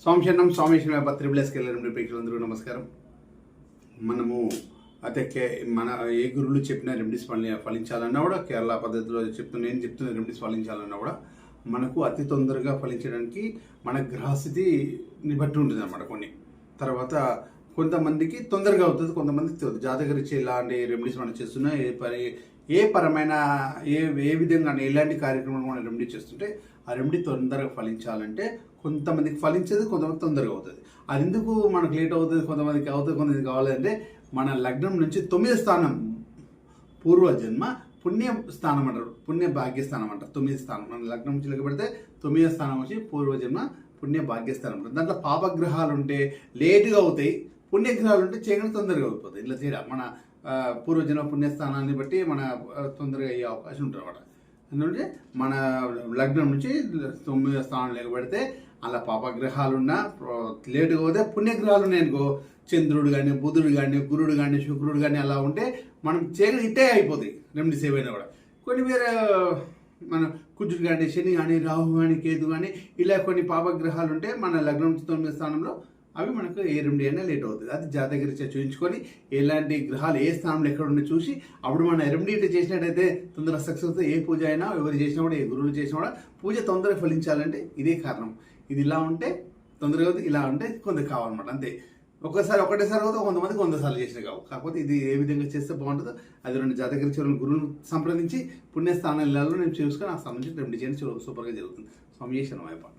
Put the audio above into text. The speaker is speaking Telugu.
స్వామిశరణం స్వామీశ్వర త్రిబులెస్కి వెళ్ళిన ప్రేక్షకులందరూ నమస్కారం. మనము అయితే మన ఏ గురువులు చెప్పిన రెమెడీస్ ఫలించాలన్నా కూడా కేరళ పద్ధతిలో నేను చెప్తున్న రెమెడీస్ ఫలించాలన్నా కూడా మనకు అతి తొందరగా ఫలించడానికి మన గ్రహస్థితిని బట్టి ఉంటుంది అన్నమాట. కొన్ని తర్వాత కొంతమందికి తొందరగా అవుతుంది, కొంతమంది జాతకరీత్యా ఇలాంటి రెమెడీస్ మనం చేస్తున్నా ఏ పరమైన ఏ విధంగా ఎలాంటి కార్యక్రమం మనం రెమెడీ చేస్తుంటే ఆ రెమెడీ తొందరగా ఫలించాలంటే కొంతమందికి ఫలించేది, కొంతమంది తొందరగా అవుతుంది. అది ఎందుకు మనకు లేట్ అవుతుంది, కొంతమందికి అవుతుంది, కొంతమందికి కావాలంటే మన లగ్నం నుంచి 9వ స్థానం పూర్వజన్మ పుణ్య స్థానం అంటారు, పుణ్య భాగ్యస్థానం అంటారు. 9వ స్థానం మన లగ్నం నుంచి లెక్క పెడితే 9వ స్థానం వచ్చి పూర్వజన్మ పుణ్య భాగ్యస్థానం అంటారు. దాంట్లో పాపగ్రహాలు ఉంటే లేటుగా అవుతాయి, పుణ్యగ్రహాలు ఉంటే చేయడం తొందరగా అయిపోతాయి. ఇట్లా చేయడం మన పూర్వజన్మ పుణ్యస్థానాన్ని బట్టి మన తొందరగా అయ్యే అవకాశం ఉంటుంది అన్నమాట. ఎందుకంటే మన లగ్నం నుంచి 9వ స్థానం లెక్కబెడితే అలా పాపగ్రహాలున్నా లేటుగా పోతే పుణ్యగ్రహాలు ఉన్నాయనుకో, చంద్రుడు కానీ బుధుడు కానీ గురుడు కానీ శుక్రుడు కానీ అలా ఉంటే మనం చేయడం ఇట్టే అయిపోతాయి రెమెడీస్ ఏవైనా కూడా. కొన్ని వేరే మన కుజుడు కానీ శని కానీ రాహు కానీ కేతు కానీ ఇలా కొన్ని పాపగ్రహాలు ఉంటే మన లగ్నం నుంచి 9వ స్థానంలో అవి మనకు ఏ రెమెడీ అయినా లేట్ అవుతుంది. అది జాతకరీత్యా చూపించుకొని ఎలాంటి గ్రహాలు ఏ స్థానంలో ఎక్కడ ఉండి చూసి అప్పుడు మన రెమెడీ చేసినట్టయితే తొందరగా సక్సెస్ అవుతుంది. ఏ పూజ అయినా ఎవరు చేసినా కూడా, ఏ గురువులు చేసినా కూడా పూజ తొందరగా ఫలించాలంటే ఇదే కారణం. ఇది ఇలా ఉంటే తొందరగా అవుతుంది, ఇలా ఉంటే కొంత కావాలన్నమాట. అంతే. ఒకటేసారి అవుతుంది, కొంతమందికి 100 సార్లు చేసిన కావు. కాకపోతే ఇది ఏ విధంగా చేస్తే బాగుంటుందో అది 2 జాతకరీత్యా గురువును సంప్రదించి పుణ్యస్థానాలలో నేను చూసుకొని ఆ స్థానం నుంచి రెమెడీ చేయడం సూపర్గా జరుగుతుంది. స్వామి శరణం.